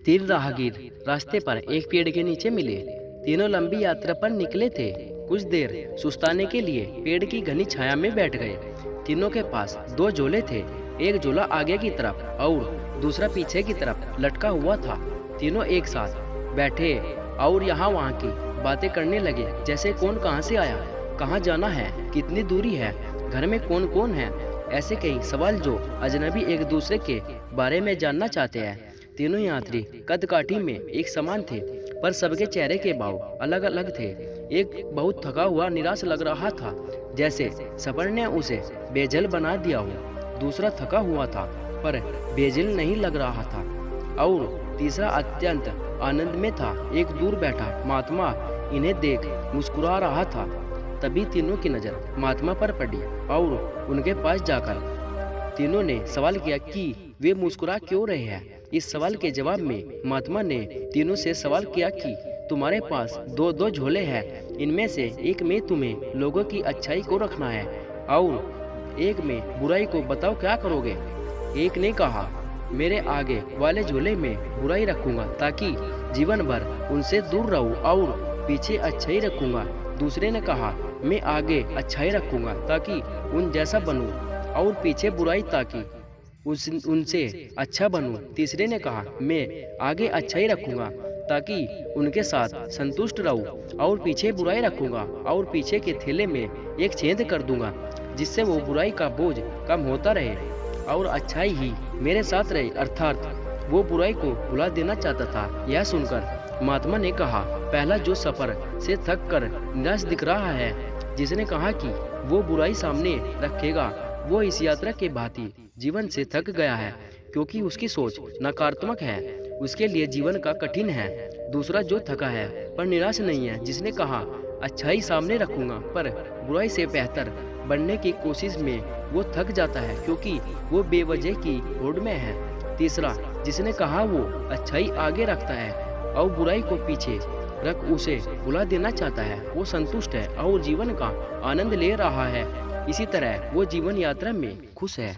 तीन राहगीर रास्ते पर एक पेड़ के नीचे मिले। तीनों लंबी यात्रा पर निकले थे। कुछ देर सुस्ताने के लिए पेड़ की घनी छाया में बैठ गए। तीनों के पास दो झोले थे। एक झोला आगे की तरफ और दूसरा पीछे की तरफ लटका हुआ था। तीनों एक साथ बैठे और यहाँ वहाँ की बातें करने लगे, जैसे कौन कहाँ से आया, कहाँ जाना है, कितनी दूरी है, घर में कौन कौन है। ऐसे कई सवाल जो अजनबी एक दूसरे के बारे में जानना चाहते हैं। तीनों यात्री कद काठी में एक समान थे, पर सबके चेहरे के भाव अलग अलग थे। एक बहुत थका हुआ निराश लग रहा था, जैसे सफर ने उसे बेजल बना दिया हो। दूसरा थका हुआ था पर बेजल नहीं लग रहा था, और तीसरा अत्यंत आनंद में था। एक दूर बैठा महात्मा इन्हें देख मुस्कुरा रहा था। तभी तीनों की नज़र महात्मा पर पड़ी और उनके पास जाकर तीनों ने सवाल किया कि वे मुस्कुरा क्यों रहे हैं। इस सवाल के जवाब में महात्मा ने तीनों से सवाल किया कि तुम्हारे पास दो दो झोले हैं, इनमें से एक में तुम्हें लोगों की अच्छाई को रखना है और एक में बुराई को, बताओ क्या करोगे। एक ने कहा, मेरे आगे वाले झोले में बुराई रखूंगा ताकि जीवन भर उनसे दूर रहूं, और पीछे अच्छाई रखूंगा। दूसरे ने कहा, मैं आगे अच्छाई रखूंगा ताकि उन जैसा बनूं, और पीछे बुराई ताकि उनसे अच्छा बनूं। तीसरे ने कहा, मैं आगे अच्छाई रखूंगा ताकि उनके साथ संतुष्ट रहूं, और पीछे बुराई रखूंगा और पीछे के थैले में एक छेद कर दूंगा, जिससे वो बुराई का बोझ कम होता रहे और अच्छाई ही मेरे साथ रहे। अर्थात वो बुराई को भुला देना चाहता था। यह सुनकर महात्मा ने कहा, पहला जो सफर से थक कर निराश दिख रहा है, जिसने कहा कि वो बुराई सामने रखेगा, वो इस यात्रा के भांति जीवन से थक गया है, क्योंकि उसकी सोच नकारात्मक है। उसके लिए जीवन का कठिन है। दूसरा जो थका है पर निराश नहीं है, जिसने कहा अच्छाई सामने रखूंगा पर बुराई से बेहतर बनने की कोशिश में वो थक जाता है, क्योंकि वो बेवजह की होड़ में है। तीसरा जिसने कहा वो अच्छाई आगे रखता है और बुराई को पीछे रख उसे भुला देना चाहता है, वो संतुष्ट है और जीवन का आनंद ले रहा है। इसी तरह वो जीवन यात्रा में खुश है।